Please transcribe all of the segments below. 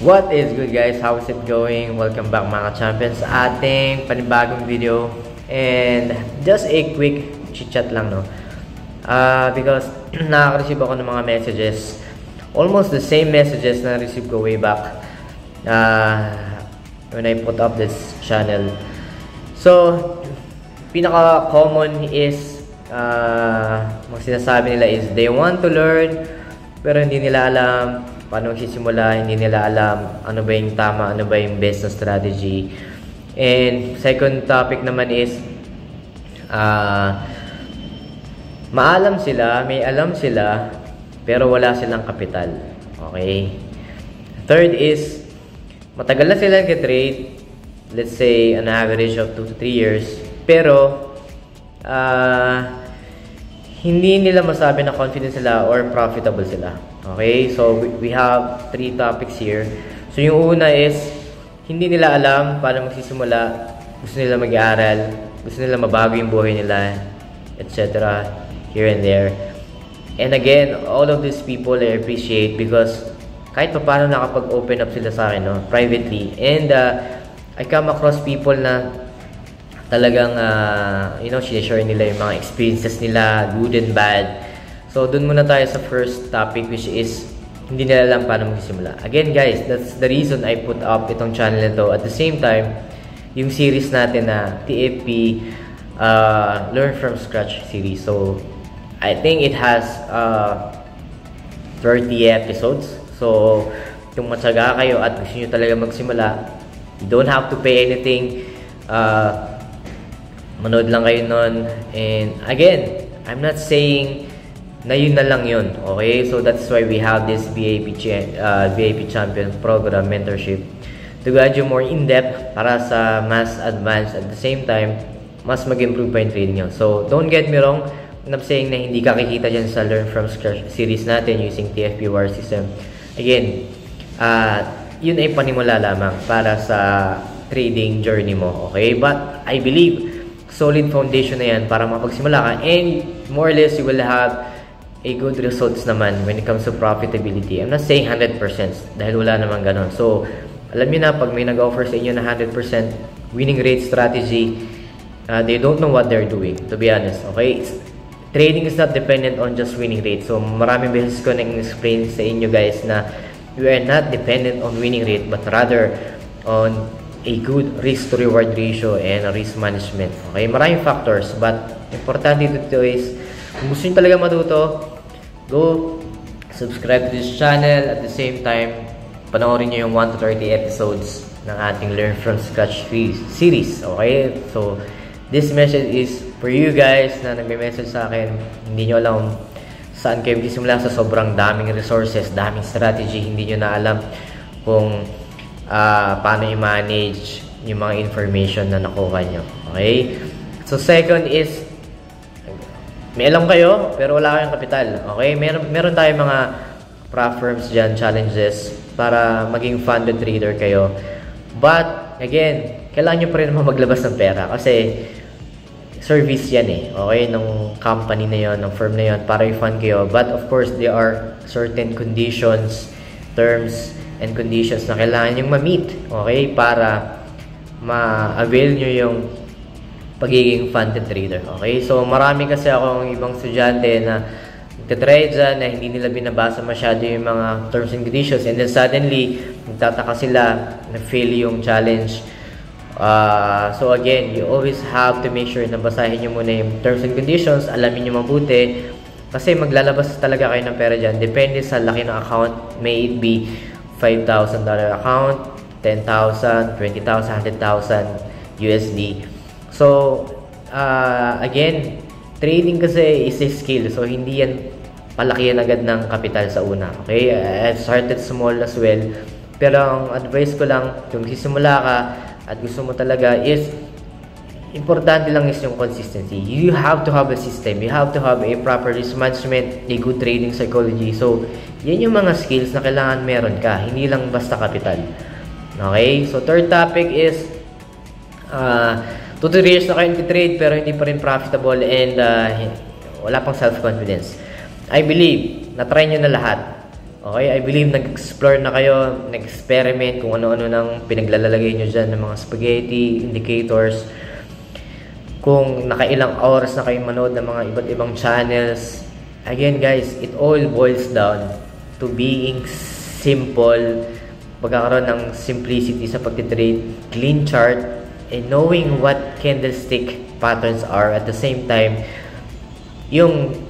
What is good guys? How is it going? Welcome back mga champions sa ating panibagong video. And just a quick chit-chat lang, no? Because nakaka-receive ako ng mga messages. Almost the same messages na receive ko way back when I put up this channel. So, pinaka-common is mga sinasabi nila is they want to learn pero hindi nila alam paano magsisimula, hindi nila alam ano ba yung tama, ano ba yung best na strategy. And second topic naman is maalam sila, may alam sila, pero wala silang kapital. Okay? Third is matagal na sila nag-trade, let's say an average of 2 to 3 years, pero hindi nila masabi na confident sila or profitable sila. Okay, so we have 3 topics here. So yung una is hindi nila alam paano magsisimula, gusto nila mag-aaral, gusto nila mabago yung buhay nila, etc. here and there. And again, all of these people I appreciate because kahit pa paano nakapag-open up sila sa akin, no, privately. And I come across people na talagang share nila yung mga experiences nila, good and bad. So, dun muna tayo sa first topic, which is hindi nila alam paano magsimula. Again, guys, that's the reason I put up itong channel na to. At the same time, yung series natin na TFP Learn From Scratch series. So, I think it has 30 episodes. So, kung matyaga kayo at gusto nyo talaga magsimula, you don't have to pay anything. Manood lang kayo nun. And again, I'm not saying na yun na lang yun, okay? So that's why we have this VIP Champions Program Mentorship to guide you more in-depth para sa mas advanced at the same time, mas mag-improve pa yung trading nyo. So don't get me wrong, I'm not saying na hindi ka kikita dyan sa Learn From Scratch series natin using TFP War System. Again, yun ay panimula lamang para sa trading journey mo, okay? But I believe solid foundation na yan para mapagsimula ka and more or less you will have a good results naman when it comes to profitability. I'm not saying 100% dahil wala naman ganon. So, alam niyo na pag may nag-offer sa inyo na 100% winning rate strategy, they don't know what they're doing, to be honest. Okay? Trading is not dependent on just winning rate. So, maraming beses ko nang-explain sa inyo guys na we are not dependent on winning rate but rather on a good risk to reward ratio and risk management. Okay? Maraming factors but importante dito is kung gusto nyo talaga matuto, go subscribe to this channel. At the same time, panoorin nyo yung 1 to 30 episodes ng ating Learn From Scratch series. Okay? So, this message is for you guys na nagme-message sa akin. Hindi nyo alam saan kayo magsisimula sa sobrang daming resources, daming strategy. Hindi nyo na alam kung paano i-manage yung mga information na nakuha nyo. Okay? So, second is may alam kayo, pero wala kayong kapital. Okay? Meron tayong mga firms dyan, challenges, para maging funded trader kayo. But, again, kailangan nyo pa rin naman maglabas ng pera. Kasi, service yan eh. Okay? Ng company na yon, ng firm na yon, para i-fund kayo. But, of course, there are certain conditions, terms, and conditions na kailangan nyo ma-meet. Okay? Para ma-avail nyo yung pagiging funded trader. Okay? So, marami kasi akong ibang estudyante na nagtatrade dyan na hindi nila binabasa masyado yung mga terms and conditions and then suddenly, nagtataka sila na fail yung challenge. So, again, you always have to make sure na basahin nyo muna yung terms and conditions, alamin nyo mabuti kasi maglalabas talaga kayo ng pera dyan. Depende sa laki ng account. May it be $5,000 account, $10,000, $20,000, $100,000 USD. So, again, trading kasi is a skill. So, hindi yan palakihan agad ng kapital sa una. Okay? I've started small as well. Pero ang advice ko lang, kung sisimula ka at gusto mo talaga is, importante lang is yung consistency. You have to have a system. You have to have a proper risk management, a good trading psychology. So, yan yung mga skills na kailangan meron ka. Hindi lang basta kapital. Okay? So, third topic is, 2 to 3 years na kayo nag-trade pero hindi pa rin profitable and wala pang self-confidence. I believe, na-try nyo na lahat. Okay, I believe nag-explore na kayo, nag-experiment kung ano-ano nang pinaglalagay nyo dyan ng mga spaghetti, indicators. Kung nakailang oras na kayo manood ng mga iba't ibang channels. Again guys, it all boils down to being simple, pagkakaroon ng simplicity sa pagtitrade, clean chart, and knowing what candlestick patterns are at the same time, yung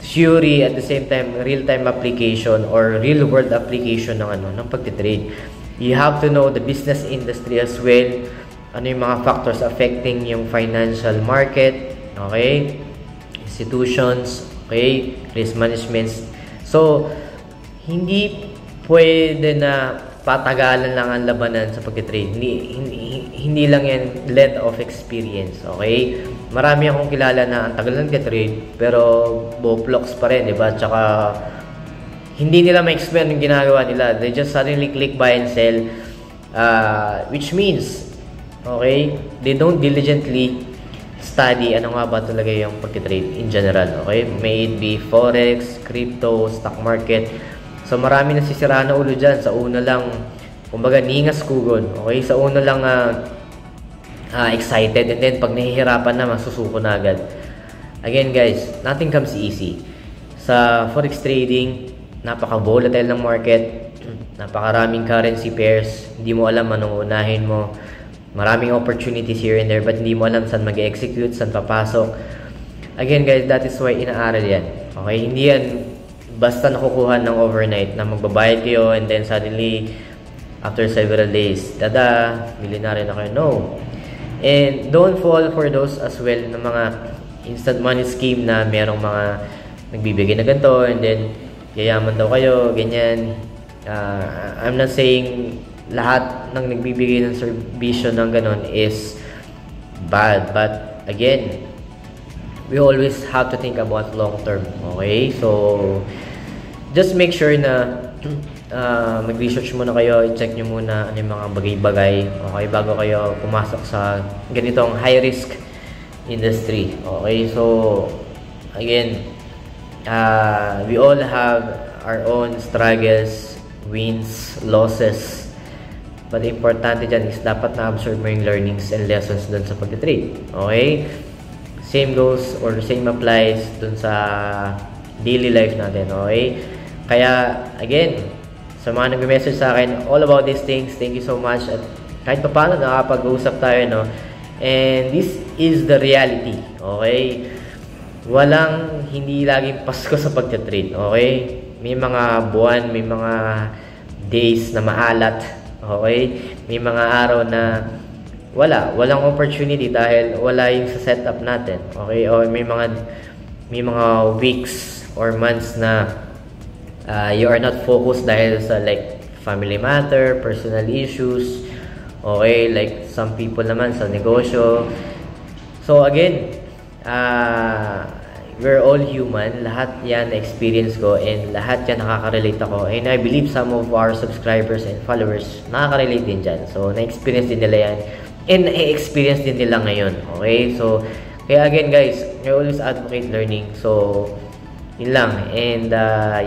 theory at the same time real-time application or real-world application ng pagtitrade. You have to know the business industry as well. Ano yung mga factors affecting yung financial market, okay? Institutions, okay? Risk management. So, hindi pwede na patagalan lang ang labanan sa pagtitrade. Hindi lang yan length of experience, okay? Marami akong kilala na ang tagal lang ka-trade pero boplox pa rin, diba? Tsaka hindi nila ma-explain yung ginagawa nila. They just suddenly click buy and sell, which means, okay, they don't diligently study ano nga ba talaga yung pagtitrade in general, okay? May it be forex, crypto, stock market. So marami nasisira na ulo dyan sa una lang, kumbaga ningas kugon, okay? Sa una lang excited, and then pag nahihirapan na, masusuko na agad. Again guys, nothing comes easy. Sa forex trading, napaka-volatile ng market, napakaraming currency pairs, hindi mo alam anong unahin mo, maraming opportunities here and there, but hindi mo alam saan mag-execute, saan papasok. Again guys, that is why inaaral yan. Okay, hindi yan basta nakukuha ng overnight na magbabayad kayo and then suddenly after several days, tada, milyonaryo na kayo. No. And don't fall for those as well ng mga instant money scheme na merong mga nagbibigay na ganito and then yayaman daw kayo, ganyan. I'm not saying lahat ng nagbibigay ng serbisyo ng ganon is bad, but again, we always have to think about long term, okay? So just make sure na mag-research muna kayo, i-check nyo muna ano yung mga bagay-bagay, okay, bago kayo pumasok sa ganitong high-risk industry, okay? So, again, we all have our own struggles, wins, losses, but the importante dyan is dapat na-absorb mo yung learnings and lessons dun sa pag-trade, okay? Same goes or same applies dun sa daily life natin, okay? Kaya, again, sa mga nag-message sa akin all about these things, thank you so much. At kahit pa paano nakapag-uusap tayo, no? And this is the reality, okay? Walang hindi laging Pasko sa pagtatrade, okay? May mga buwan, may mga days na maalat, okay? May mga araw na walang opportunity dahil wala yung sa setup natin, okay? O may mga weeks or months na you are not focused dahil sa like family matter, personal issues, okay, like some people naman sa negosyo. So again, we're all human, lahat yan experience ko and lahat yan nakaka-relate ako, and I believe some of our subscribers and followers nakaka-relate din dyan. So na-experience din nila yan and na-experience din nila ngayon, okay? So kaya again guys, I always advocate learning. So yun lang. And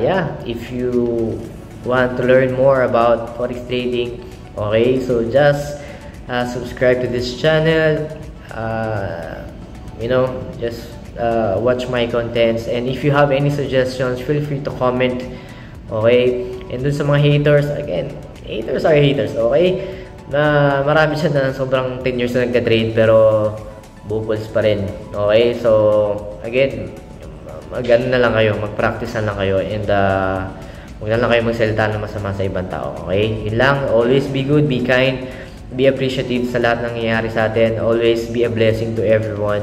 yeah, if you want to learn more about forex trading, okay, so just subscribe to this channel, you know, just watch my contents, and if you have any suggestions, feel free to comment, okay? And dun sa mga haters, again, haters are haters, okay? Na marami siya na sobrang 10 years na nagka-trade pero bubols pa rin, okay? So again, mag-ano na lang kayo, mag-practice na lang kayo, and huwag na lang kayo magsalita ng masama sa ibang tao, okay? Yun lang, always be good, be kind, be appreciative sa lahat ng nangyayari sa atin, always be a blessing to everyone.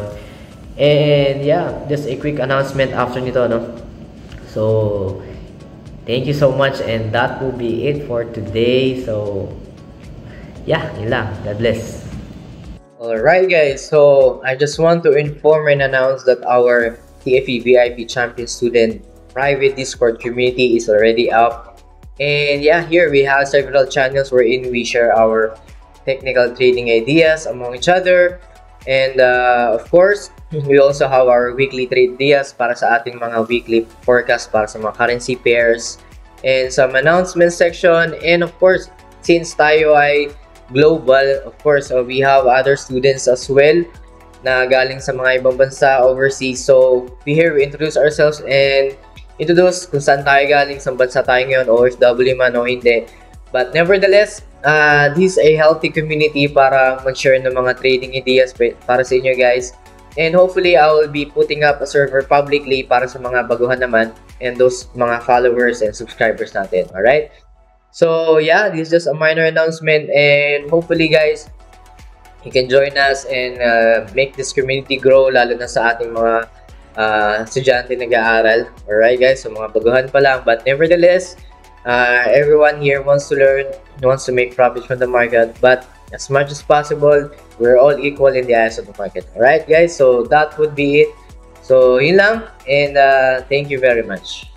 And yeah, just a quick announcement after nito, no? So, thank you so much, and that will be it for today. So, yeah, yun lang. God bless. Alright guys, so I just want to inform and announce that our TFE VIP Champion Student private Discord community is already up. And yeah, here we have several channels wherein we share our technical trading ideas among each other. And of course, we also have our weekly trade ideas para sa ating mga weekly forecast para sa mga currency pairs. and some announcement section. And of course, since tayo ay global, of course, we have other students as well na galing sa mga ibang bansa overseas. So, we introduce ourselves and introduce kung saan tayo galing, sa bansa tayo ngayon, OFW man o hindi. But nevertheless, this is a healthy community para mag-share ng mga trading ideas para sa inyo guys. And hopefully, I will be putting up a server publicly para sa mga baguhan naman and those mga followers and subscribers natin. Alright? So, yeah, this is just a minor announcement and hopefully guys, you can join us and make this community grow, lalo na sa ating mga estudyante nag-aaral. Alright guys, so mga baguhan pa lang. But nevertheless, everyone here wants to learn, wants to make profits from the market. But as much as possible, we're all equal in the eyes of the market. Alright guys, so that would be it. So yun lang, and thank you very much.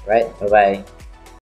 Alright, bye-bye.